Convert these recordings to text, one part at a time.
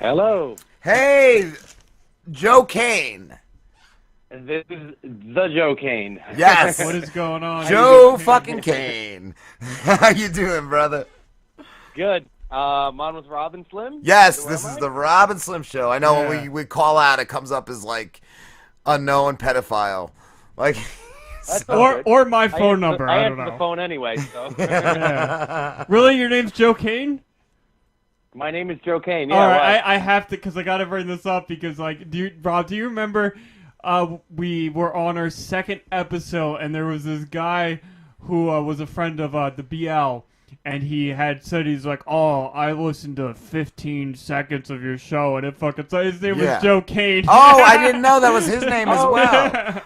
Hello. Hey, Joe Kane. This is the Joe Kane. Yes. What is going on? Joe fucking Kane. How you doing, brother? Good. I'm on with Rob and Slim? Yes, Where this am is I? the Rob and Slim show. I know Yeah. when we call out, it comes up as like unknown pedophile. Like, That's all good. Or my I phone answer number. the- I I don't answer know. the phone anyway, so. Yeah. Really, your name's Joe Kane? My name is Joe Kane. Yeah, All right, well, I have to, because I got to bring this up, because, like, Rob, do you remember we were on our second episode, and there was this guy who was a friend of the BL, and he had said, he's like, oh, I listened to 15 seconds of your show, and it fucking, so his name Yeah. was Joe Kane. oh, I didn't know that was his name as Oh, well.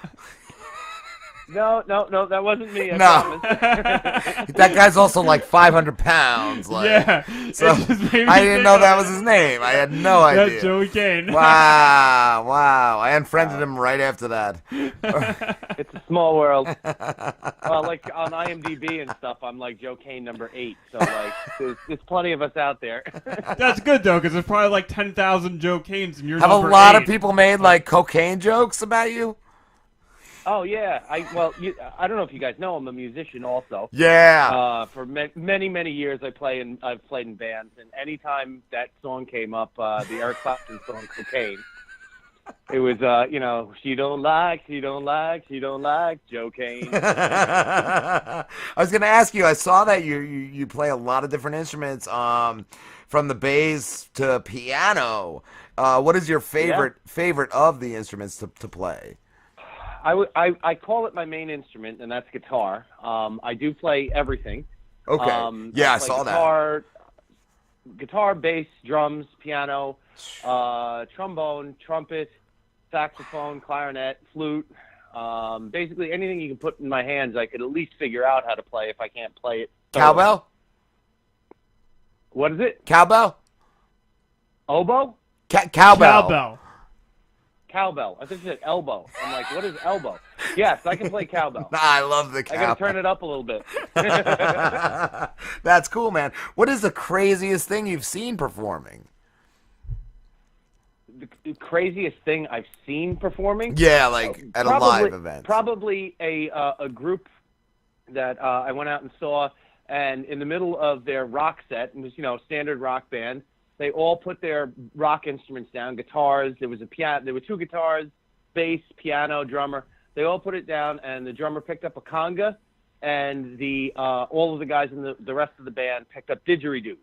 no, that wasn't me. I No. promise. That guy's also like 500 pounds. Like, Yeah. So It just made me I didn't think know of that it. was his name. I had no Yeah, idea. Joey Kane. Wow. I unfriended him right after that. It's a small world. Like on IMDb and stuff, I'm like Joe Kane number 8. So like, there's plenty of us out there. That's good, though, because there's probably like 10,000 Joe Kanes, and you're Have a number lot 8. of people made like cocaine jokes about you? Oh yeah, I don't know if you guys know, I'm a musician also. Yeah. For many years, I've played in bands, and anytime that song came up, the Eric Clapton song "Cocaine," it was she don't like Joe Kane. I was gonna ask you. I saw that you play a lot of different instruments, from the bass to piano. What is your favorite of the instruments to play? I call it my main instrument, and that's guitar. I do play everything. Okay. I play saw that. Guitar, bass, drums, piano, trombone, trumpet, saxophone, clarinet, flute. Basically anything you can put in my hands, I could at least figure out how to play if I can't play it. Cowbell? What is it? Cowbell? Oboe? Cowbell. Cowbell. I think you said elbow. I'm like, what is elbow? Yes, I can play cowbell. I love the cowbell. I gotta turn it up a little bit. That's cool, man. What is the craziest thing you've seen performing? The craziest thing I've seen performing? Yeah, like at a live event. Probably a group that I went out and saw, and in the middle of their rock set, it was standard rock band. They all put their rock instruments down, guitars. There was a piano. There were 2 guitars, bass, piano, drummer. They all put it down, and the drummer picked up a conga, and all of the guys in the rest of the band picked up didgeridoos.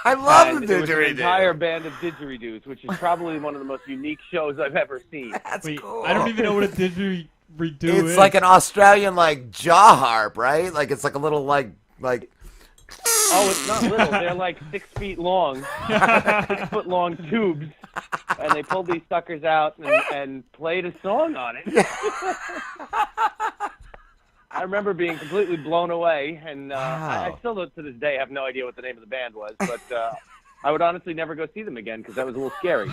I love And the there was an didgeridoo. entire band of didgeridoos, which is probably one of the most unique shows I've ever seen. That's Wait, cool. I don't even know what a didgeridoo It's is. like an Australian like jaw harp, right? Like it's like a little like. Oh, it's not little. They're like 6 feet long, 6 foot long tubes, and they pulled these suckers out and played a song on it. I remember being completely blown away, and I still to this day have no idea what the name of the band was, but I would honestly never go see them again because that was a little scary.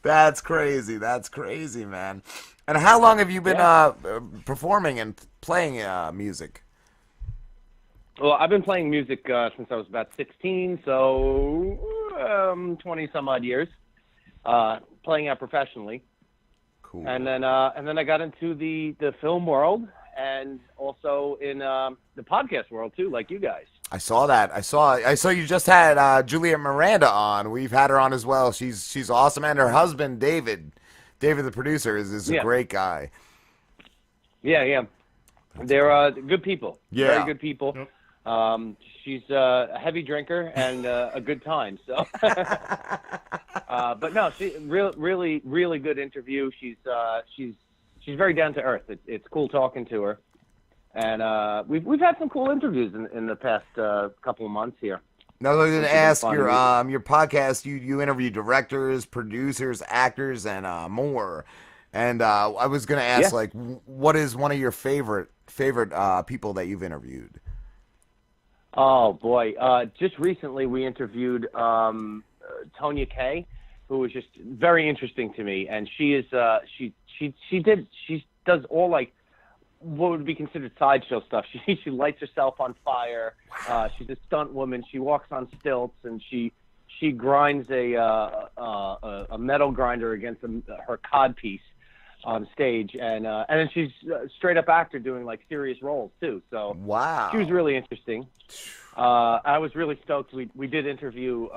That's crazy. That's crazy, man. And how long have you been performing and playing music? Well, I've been playing music since I was about 16, so 20 some odd years, playing out professionally. Cool. And then I got into the film world and also in the podcast world too, like you guys. I saw that. I saw you just had Juliet Miranda on. We've had her on as well. She's awesome, and her husband David the producer is a great guy. Yeah. They're good people. Yeah. Very good people. Yep. She's a heavy drinker and a good time. So, but no, she really good interview. She's very down to earth. It's cool talking to her, and we've had some cool interviews in the past couple of months here. Now I was going Which to has ask been your fun. your podcast. You interview directors, producers, actors, and more. And I was going to ask like, what is one of your favorite people that you've interviewed? Oh boy! Just recently, we interviewed Tonya Kay, who was just very interesting to me, and she is she does all like what would be considered sideshow stuff. She lights herself on fire. She's a stunt woman. She walks on stilts, and she grinds a metal grinder against her cod piece on stage, and then she's a straight up actor doing like serious roles too. So wow, she was really interesting. I was really stoked. We did interview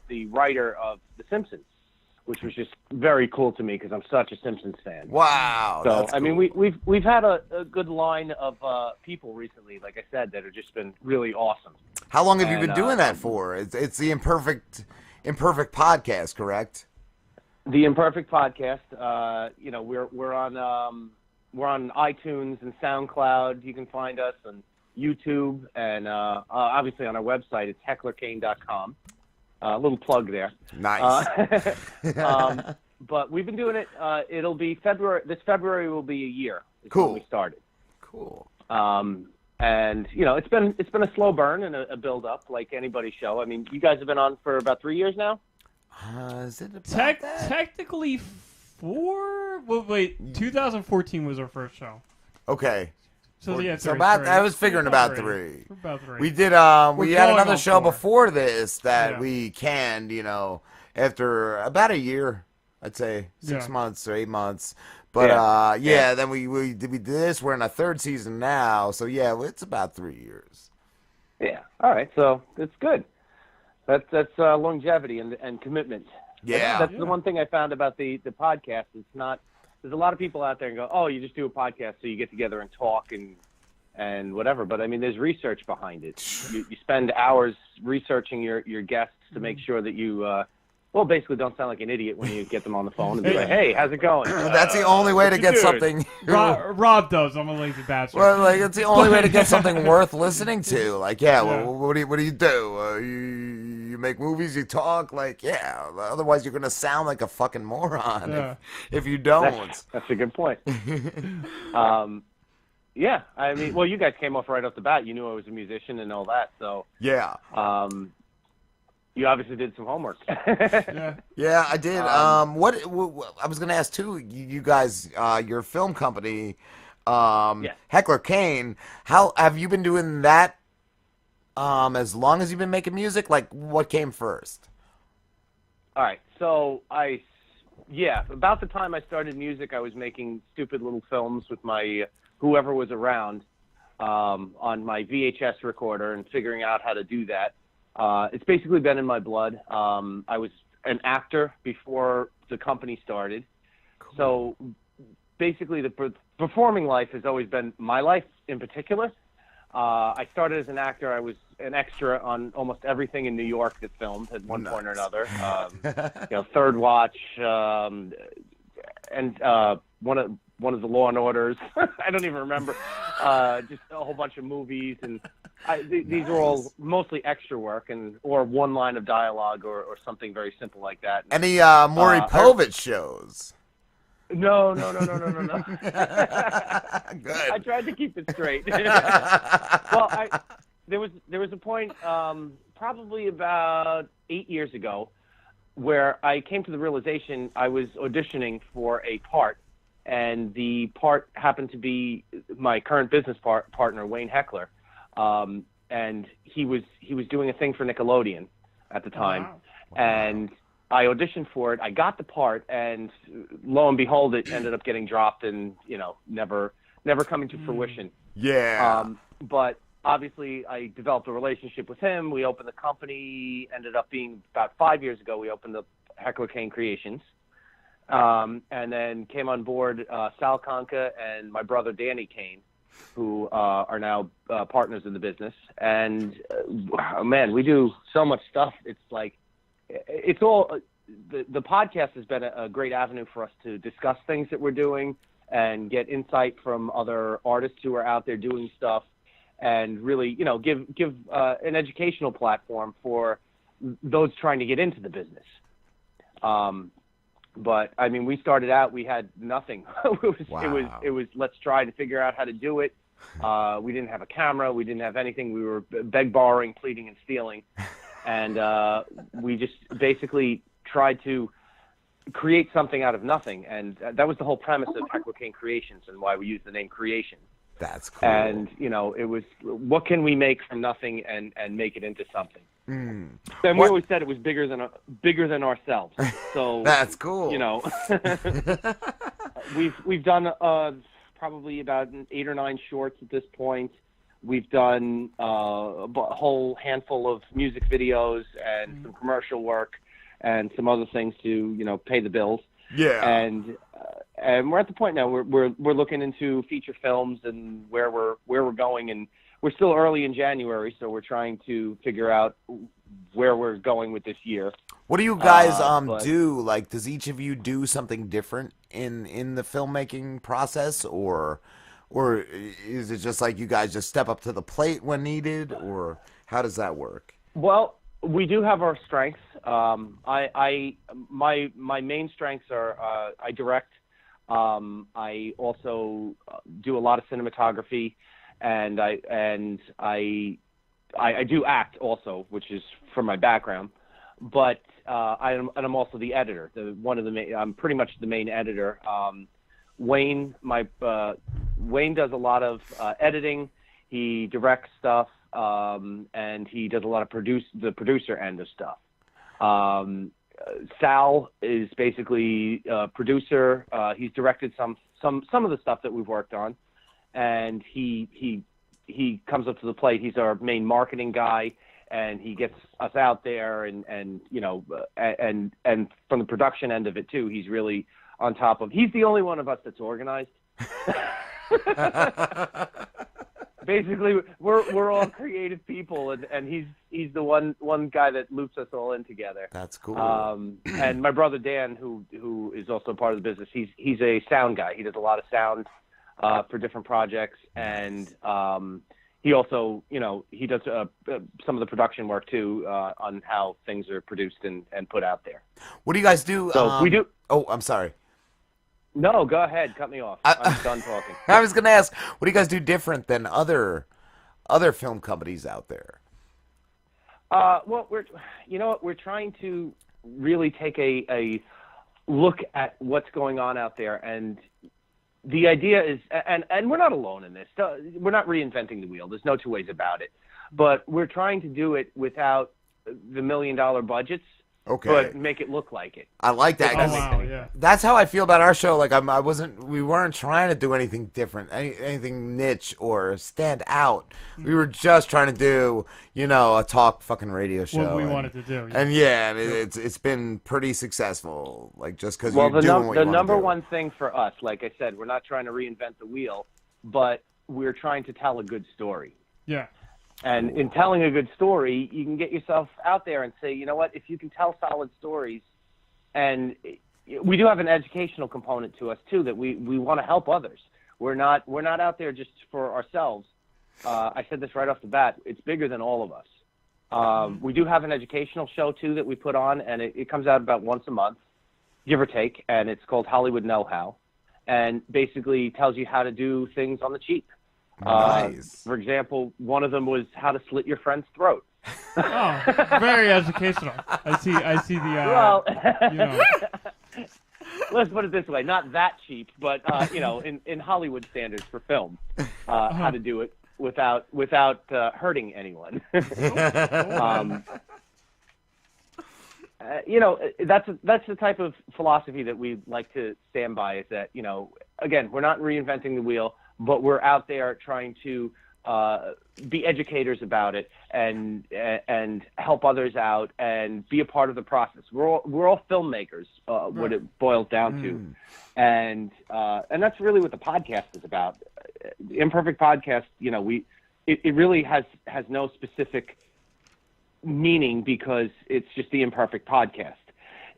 the writer of The Simpsons, which was just very cool to me because I'm such a Simpsons fan. Wow. So that's I mean, cool. we've had a good line of people recently, like I said, that have just been really awesome. How long have you been doing that for? It's the Imperfect podcast, correct? The Imperfect podcast. We're on iTunes and SoundCloud. You can find us on YouTube, and obviously on our website. It's hecklerkane.com. A little plug there. Nice. But we've been doing it. It'll be February. This February will be a year. Cool. When we started. Cool. And it's been a slow burn and a build up, like anybody's show. I mean, you guys have been on for about 3 years now. Is it about that? Technically 4? Well, wait, 2014 was our first show. Okay. So yeah, so I was figuring about 3. About 3. We did. We had another show 4. before this that we canned. After about a year, I'd say 6 months or 8 months. But then we did this. We're in a 3rd season now, so yeah, it's about 3 years. Yeah. All right. So it's good. That's longevity and commitment. Yeah. That's the one thing I found about the podcast. It's not. There's a lot of people out there and go, oh, you just do a podcast so you get together and talk and whatever. But I mean, there's research behind it. You spend hours researching your guests to make sure that you, basically don't sound like an idiot when you get them on the phone and be like, hey, how's it going? That's the only way to get something. Rob does. I'm a lazy bastard. Well, like it's the only way to get something worth listening to. Like, well, what do you do? You make movies, you talk. Like, otherwise you're gonna sound like a fucking moron if you don't. That's a good point. Yeah, I mean, well, you guys came off right off the bat. You knew I was a musician and all that, so yeah. You obviously did some homework. Yeah, I did. What I was going to ask too, you guys, your film company, Heckler Kane. How have you been doing that? As long as you've been making music, like what came first? All right, so about the time I started music, I was making stupid little films with my whoever was around on my VHS recorder and figuring out how to do that. It's basically been in my blood. I was an actor before the company started. Cool. So basically the performing life has always been my life in particular. I started as an actor. I was an extra on almost everything in New York that filmed at one point or another. Third Watch, and one of the Law and Orders. I don't even remember. Just a whole bunch of movies, and these are all mostly extra work or one line of dialogue or something very simple like that. Any Maury Povich shows? No. Good. I tried to keep it straight. Well, there was a point probably about 8 years ago where I came to the realization I was auditioning for a part, and the part happened to be my current business partner, Wayne Heckler, and he was doing a thing for Nickelodeon at the time, and I auditioned for it. I got the part, and lo and behold, it ended up getting dropped and never coming to fruition. Yeah. But obviously, I developed a relationship with him. We opened the company. Ended up being about 5 years ago. We opened the Heckler Kane Creations. And then came on board Sal Conca and my brother Danny Kane, who are now partners in the business. And man, we do so much stuff. It's like it's all the podcast has been a great avenue for us to discuss things that we're doing and get insight from other artists who are out there doing stuff, and really give an educational platform for those trying to get into the business. But I mean, we started out, we had nothing. It was let's try to figure out how to do it. We didn't have a camera, we didn't have anything. We were borrowing, pleading, and stealing, and we just basically tried to create something out of nothing. And that was the whole premise of Heckler Kane Creations and why we use the name Creation. That's cool. And, it was, what can we make from nothing and make it into something? Mm. And we always said it was bigger than ourselves. So that's cool. We've done probably about 8 or 9 shorts at this point. We've done a whole handful of music videos and some commercial work and some other things to pay the bills. Yeah. And we're at the point now we're looking into feature films and where we're going, and we're still early in January, so we're trying to figure out where we're going with this year. What do you guys do? Like, does each of you do something different in the filmmaking process, or is it just like you guys just step up to the plate when needed, or how does that work? Well, we do have our strengths. My main strengths are I direct. I also do a lot of cinematography, and I do act also, which is from my background. But I'm also the editor. I'm pretty much the main editor. Wayne does a lot of editing. He directs stuff, and he does a lot of the producer end of stuff. Sal is basically a producer. He's directed some of the stuff that we've worked on, and he comes up to the plate. He's our main marketing guy, and he gets us out there, and from the production end of it too. He's really on top of. He's the only one of us that's organized. Basically, we're all creative people, and he's the one guy that loops us all in together. That's cool. And my brother Dan, who is also part of the business, he's a sound guy. He does a lot of sound for different projects, and he also he does some of the production work too on how things are produced and put out there. What do you guys do? So we do. Oh, I'm sorry. No, go ahead. Cut me off. I'm done talking. I was going to ask, what do you guys do different than other film companies out there? Well, we're trying to really take a look at what's going on out there, and the idea is, and we're not alone in this. We're not reinventing the wheel. There's no two ways about it. But we're trying to do it without the $1 million budgets. Okay. But make it look like it. I like that. Yeah. That's how I feel about our show. Like we weren't trying to do anything different, anything niche or stand out. We were just trying to do, a talk fucking radio show. What we wanted to do. And it's been pretty successful. Like just because you're doing what you the number do. one thing for us, like I said, we're not trying to reinvent the wheel, but we're trying to tell a good story. Yeah. And in telling a good story, you can get yourself out there and say, you know what, if you can tell solid stories, and we do have an educational component to us too, that we want to help others. We're not out there just for ourselves. I said this right off the bat. It's bigger than all of us. We do have an educational show too that we put on, and it comes out about once a month, give or take, and it's called Hollywood Know-How, and basically tells you how to do things on the cheap. Nice. For example, one of them was how to slit your friend's throat. Oh, very educational. I see the. Well, let's put it this way: not that cheap, but in Hollywood standards for film, how to do it without hurting anyone. That's the type of philosophy that we like to stand by. Is that again, we're not reinventing the wheel, but we're out there trying to be educators about it and help others out and be a part of the process. We're all filmmakers, what it boils down to, and that's really what the podcast is about. The Imperfect Podcast, it really has no specific meaning because it's just the Imperfect Podcast.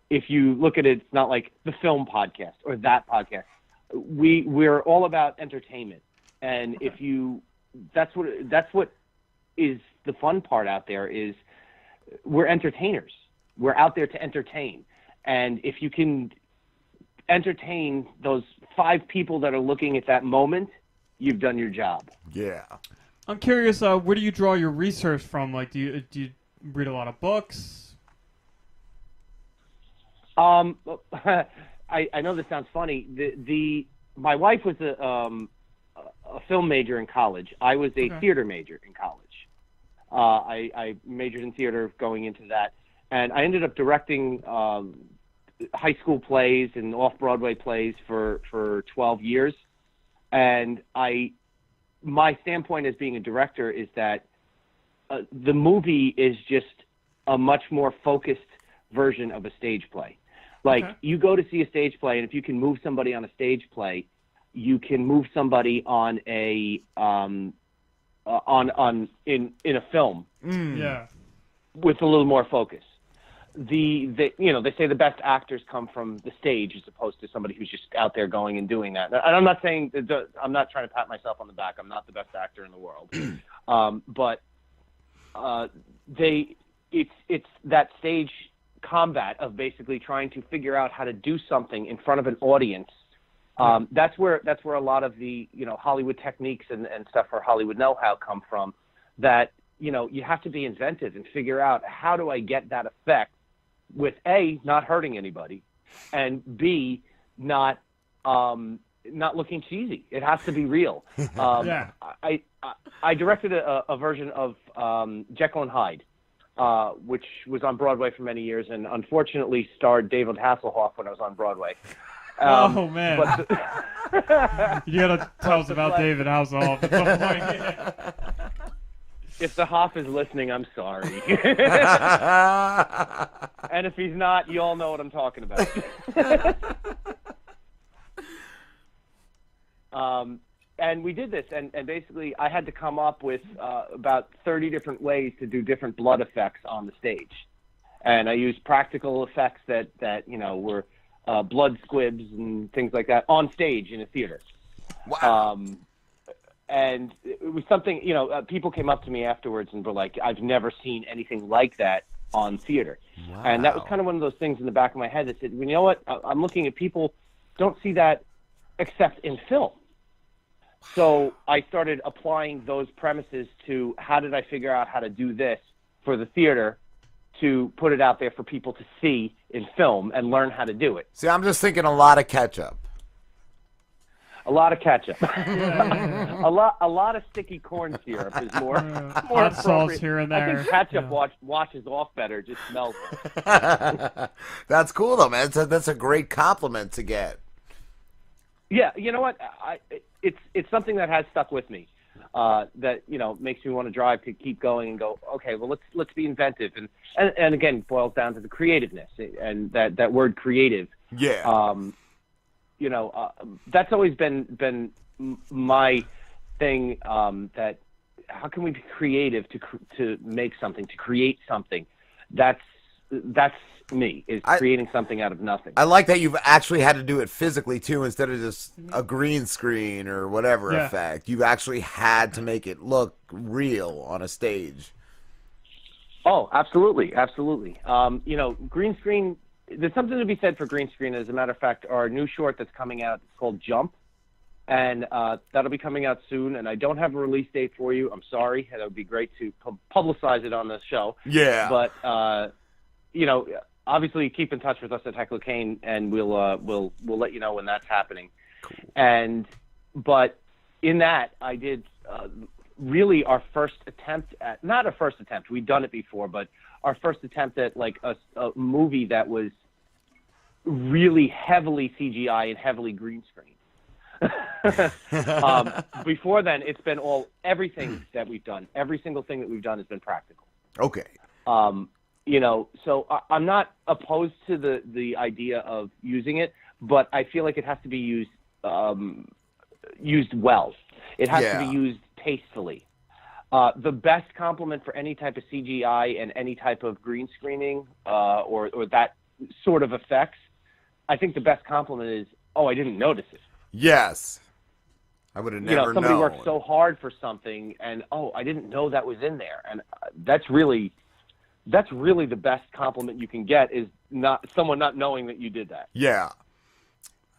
If you look at it, it's not like the film podcast or that podcast. We're all about entertainment, and that's what is the fun part out there is we're entertainers. We're out there to entertain, and if you can entertain those 5 people that are looking at that moment, you've done your job. Yeah. I'm curious, where do you draw your research from? Like, do you read a lot of books? I know this sounds funny. My wife was a film major in college. I was a theater major in college. I majored in theater going into that, and I ended up directing high school plays and off-Broadway plays for 12 years. And my standpoint as being a director is that the movie is just a much more focused version of a stage play. Like, you go to see a stage play, and if you can move somebody on a stage play, you can move somebody on a in a film. Yeah. With a little more focus. They say the best actors come from the stage as opposed to somebody who's just out there going and doing that. And I'm not saying I'm not trying to pat myself on the back. I'm not the best actor in the world, but it's that stage combat of basically trying to figure out how to do something in front of an audience. That's where a lot of the Hollywood techniques and stuff for Hollywood know-how come from. That you have to be inventive and figure out, how do I get that effect with A, not hurting anybody, and B, not looking cheesy. It has to be real. I directed a version of Jekyll and Hyde, which was on Broadway for many years, and unfortunately starred David Hasselhoff when I was on Broadway. Oh man! You gotta tell us about David Hasselhoff at some point. If the Hoff is listening, I'm sorry. And if he's not, you all know what I'm talking about. And we did this, and basically I had to come up with about 30 different ways to do different blood effects on the stage. And I used practical effects that were blood squibs and things like that on stage in a theater. Wow. And it was something, people came up to me afterwards and were like, I've never seen anything like that on theater. Wow. And that was kind of one of those things in the back of my head that said, you know what, I'm looking at people don't see that except in film. So I started applying those premises to how did I figure out how to do this for the theater to put it out there for people to see in film and learn how to do it. See, I'm just thinking a lot of ketchup. A lot of ketchup. a lot of sticky corn syrup is more hot sauce here and there. I think ketchup washes off better, just smells worse. That's cool though, man. That's a great compliment to get. Yeah, you know what? It's something that has stuck with me. That makes me want to drive to keep going and go. Okay, well let's be inventive and again boils down to the creativeness and that word creative. Yeah. That's always been my thing. That how can we be creative to make something, to create something? That's me, is creating something out of nothing. I like that you've actually had to do it physically too, instead of just a green screen or whatever effect. You've actually had to make it look real on a stage. Oh, absolutely. Green screen. There's something to be said for green screen. As a matter of fact, our new short that's coming out is called Jump, and that'll be coming out soon. And I don't have a release date for you. I'm sorry. That would be great to publicize it on the show. Yeah. But obviously keep in touch with us at Heckler Kane, and we'll let you know when that's happening. Cool. But in that, I did really our first attempt at, not a first attempt, we'd done it before, but our first attempt at like a movie that was really heavily CGI and heavily green screen. Before then, it's been everything that we've done. Every single thing that we've done has been practical. Okay. So I'm not opposed to the idea of using it, but I feel like it has to be used well. It has to be used tastefully. The best compliment for any type of CGI and any type of green screening or that sort of effects, I think the best compliment is, oh, I didn't notice it. Yes. I would have never known. Somebody worked so hard for something, and, oh, I didn't know that was in there. And that's really the best compliment you can get, is someone not knowing that you did that. Yeah.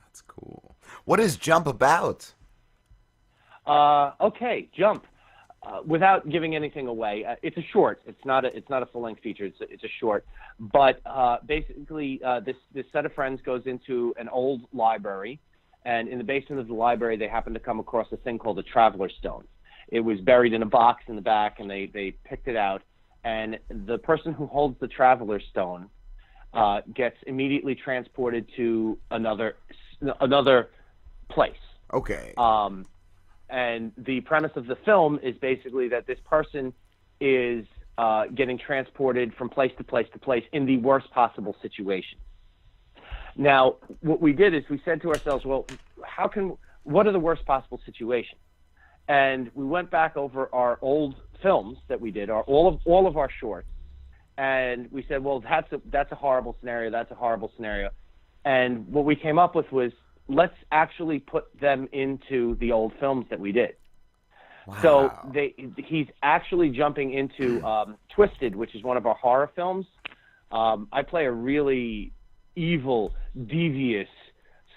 That's cool. What is Jump about? Okay, Jump. Without giving anything away, it's a short. It's not a full-length feature. It's a short. But basically, this set of friends goes into an old library, And in the basement of the library, they happened to come across a thing called a Traveler Stone. It was buried in a box in the back, and they picked it out. And the person who holds the Traveler Stone gets immediately transported to another place. Okay. And the premise of the film is basically that this person is getting transported from place to place to place in the worst possible situation. Now, what we did is we said to ourselves, well, what are the worst possible situations? And we went back over our old films that we did, all of our shorts, and we said, well, that's a horrible scenario. That's a horrible scenario. And what we came up with was, let's actually put them into the old films that we did. Wow. So he's actually jumping into Twisted, which is one of our horror films. I play a really evil, devious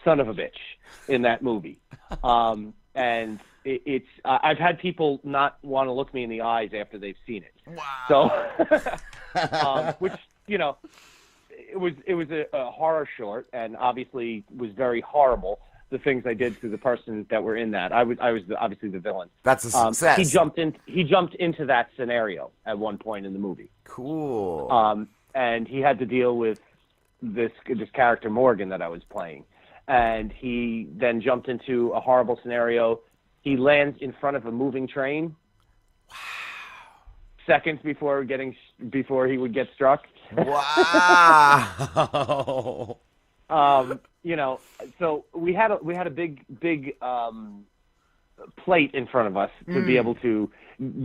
son of a bitch in that movie. And I've had people not want to look me in the eyes after they've seen it. Wow. So, which, you know, it was a horror short, and obviously was very horrible, the things I did to the person that were in that. I was obviously the villain. That's a success. He jumped into that scenario at one point in the movie. Cool. And he had to deal with this character Morgan that I was playing, and he then jumped into a horrible scenario. He lands in front of a moving train. Wow. Seconds before he would get struck. Wow. You know, so we had a big plate in front of us to be able to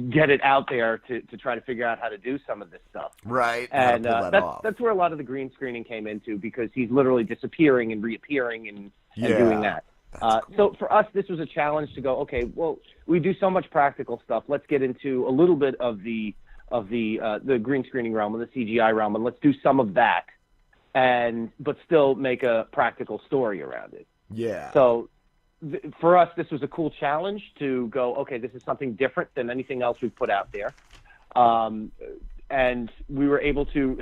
get it out there to try to figure out how to do some of this stuff. Right. And that's where a lot of the green screening came into, because he's literally disappearing and reappearing and doing that. Cool. So for us, this was a challenge to go, okay, well, we do so much practical stuff. Let's get into a little bit of the green screening realm and the CGI realm, and let's do some of that, but still make a practical story around it. Yeah. So for us, this was a cool challenge to go, okay, this is something different than anything else we've put out there. And we were able to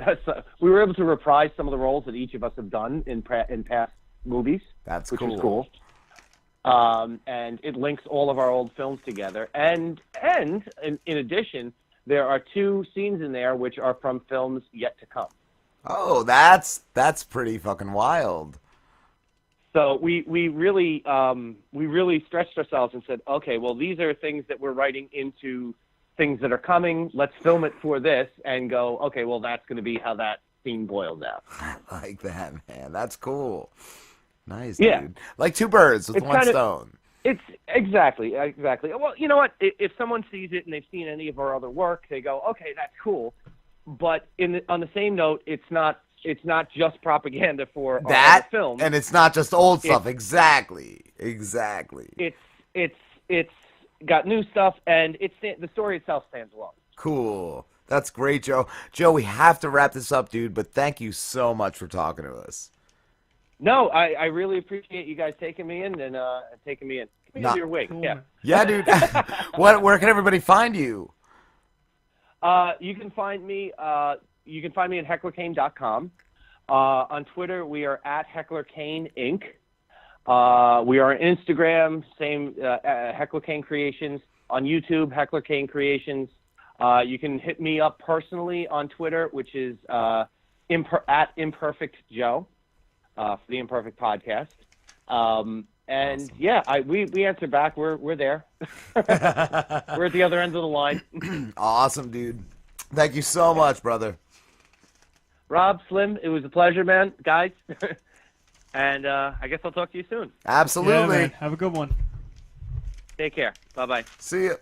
reprise some of the roles that each of us have done in past movies. Which was cool. And it links all of our old films together. And in addition, there are 2 scenes in there which are from films yet to come. Oh, that's pretty fucking wild. So we really stretched ourselves and said, okay, well, these are things that we're writing into things that are coming. Let's film it for this and go, okay, well, that's going to be how that scene boils out. I like that, man. That's cool. Nice, yeah. Dude. Like 2 birds with one stone. It's exactly. Well, you know what? If someone sees it and they've seen any of our other work, they go, okay, that's cool. But on the same note, it's not just propaganda for our other films. And it's not just old stuff. Exactly. It's got new stuff, and the story itself stands alone. Cool. That's great, Joe. Joe, we have to wrap this up, dude, but thank you so much for talking to us. No, I really appreciate you guys taking me in and taking me in. Into your wig. Cool. Yeah, dude. Where can everybody find you? You can find me at hecklerkane.com. On Twitter, we are at Heckler Kane Inc. We are on Instagram, same Heckler Kane Creations. On YouTube, Heckler Kane Creations. You can hit me up personally on Twitter, which is at Imperfect Joe. For the Imperfect Podcast. And awesome. Yeah, we answer back. We're there. We're at the other end of the line. Awesome, dude. Thank you so much, brother. Rob, Slim, it was a pleasure, man, guys. And I guess I'll talk to you soon. Absolutely. Yeah, man. Have a good one. Take care. Bye-bye. See you.